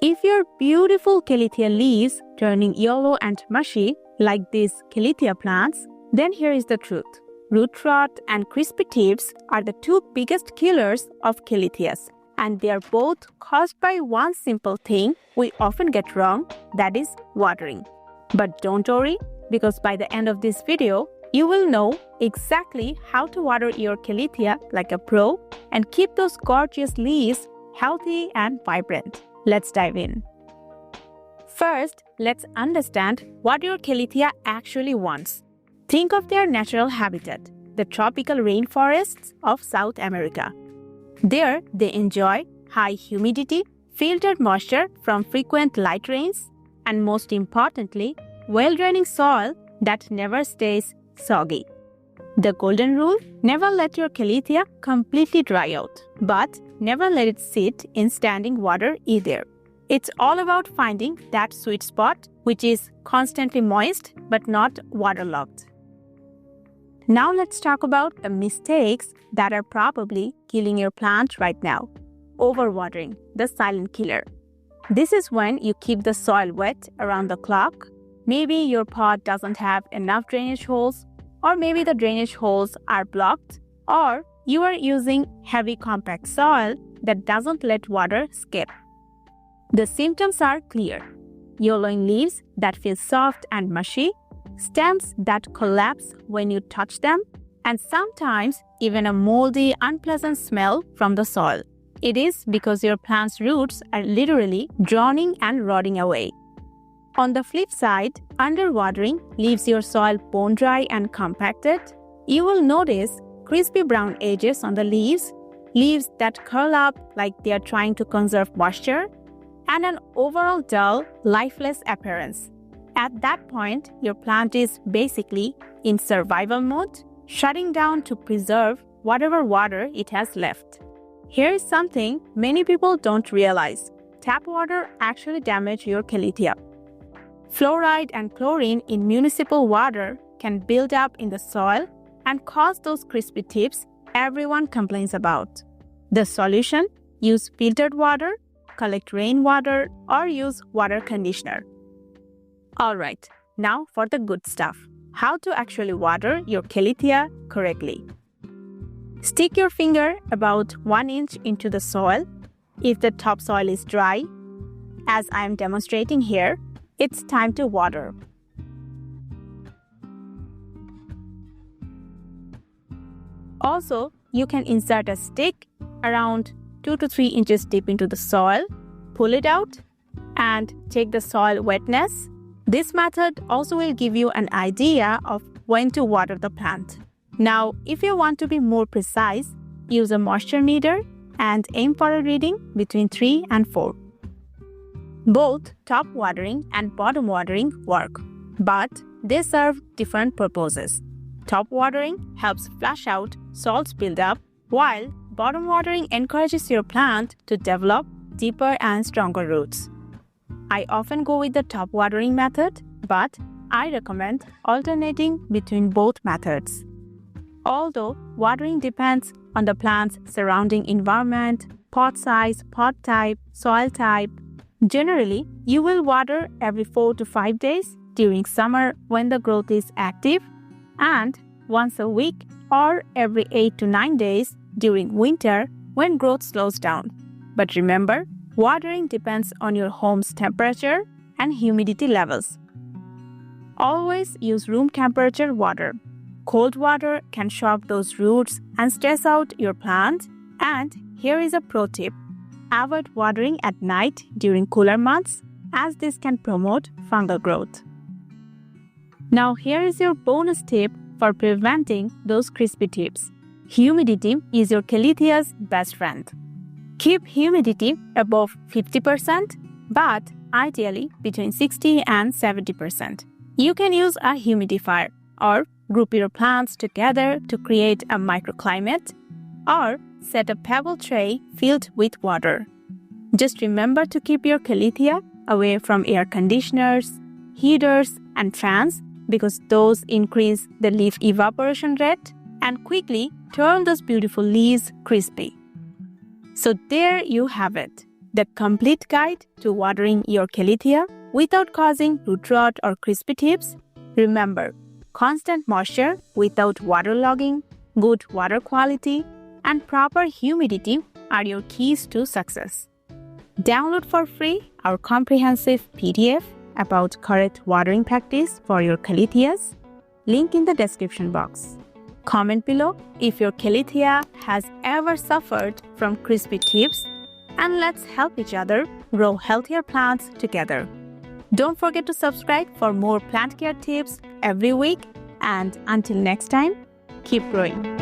If your beautiful Calathea leaves turning yellow and mushy like these Calathea plants, then here is the truth. Root rot and crispy tips are the two biggest killers of Calatheas, and they are both caused by one simple thing we often get wrong, that is watering. But don't worry, because by the end of this video, you will know exactly how to water your Calathea like a pro and keep those gorgeous leaves healthy and vibrant. Let's dive in. First, let's understand what your Calathea actually wants. Think of their natural habitat, the tropical rainforests of South America. There, they enjoy high humidity, filtered moisture from frequent light rains, and most importantly, well-draining soil that never stays soggy. The golden rule: never let your Calathea completely dry out, but never let it sit in standing water either. It's all about finding that sweet spot, which is constantly moist but not waterlogged. Now let's talk about the mistakes that are probably killing your plant right now. Overwatering, the silent killer. This is when you keep the soil wet around the clock. Maybe your pot doesn't have enough drainage holes, or maybe the drainage holes are blocked, or you are using heavy compact soil that doesn't let water escape. The symptoms are clear: yellowing leaves that feel soft and mushy, stems that collapse when you touch them, and sometimes even a moldy, unpleasant smell from the soil. It is because your plant's roots are literally drowning and rotting away. On the flip side, underwatering leaves your soil bone dry and compacted. You will notice crispy brown edges on the leaves, leaves that curl up like they are trying to conserve moisture, and an overall dull, lifeless appearance. At that point, your plant is basically in survival mode, shutting down to preserve whatever water it has left. Here is something many people don't realize. Tap water actually damages your Calathea. Fluoride and chlorine in municipal water can build up in the soil and cause those crispy tips everyone complains about. The solution: use filtered water, collect rainwater, or use water conditioner. Alright, now for the good stuff. How to actually water your Calathea correctly. Stick your finger about 1 inch into the soil. If the topsoil is dry, as I am demonstrating here, it's time to water. Also, you can insert a stick around 2 to 3 inches deep into the soil, pull it out, and check the soil wetness. This method also will give you an idea of when to water the plant. Now, if you want to be more precise, use a moisture meter and aim for a reading between 3 and 4. Both top watering and bottom watering work, but they serve different purposes. Top watering helps flush out salts buildup, while bottom watering encourages your plant to develop deeper and stronger roots. I often go with the top watering method, but I recommend alternating between both methods. Although watering depends on the plant's surrounding environment, pot size, pot type, soil type, generally you will water every 4 to 5 days during summer when the growth is active, and once a week or every 8 to 9 days during winter when growth slows down. But remember, watering depends on your home's temperature and humidity levels. Always use room temperature water. Cold water can shock those roots and stress out your plant. And here is a pro tip: avoid watering at night during cooler months, as this can promote fungal growth. Now here is your bonus tip for preventing those crispy tips. Humidity is your Calathea's best friend. Keep humidity above 50%, but ideally between 60 and 70%. You can use a humidifier or group your plants together to create a microclimate, or set a pebble tray filled with water. Just remember to keep your Calathea away from air conditioners, heaters, and fans, because those increase the leaf evaporation rate and quickly turn those beautiful leaves crispy. So there you have it, the complete guide to watering your Calathea without causing root rot or crispy tips. Remember, constant moisture without waterlogging, good water quality, and proper humidity are your keys to success. Download for free our comprehensive PDF about correct watering practice for your Calatheas. Link in the description box. Comment below if your Calathea has ever suffered from crispy tips, and let's help each other grow healthier plants together. Don't forget to subscribe for more plant care tips every week, and until next time, keep growing.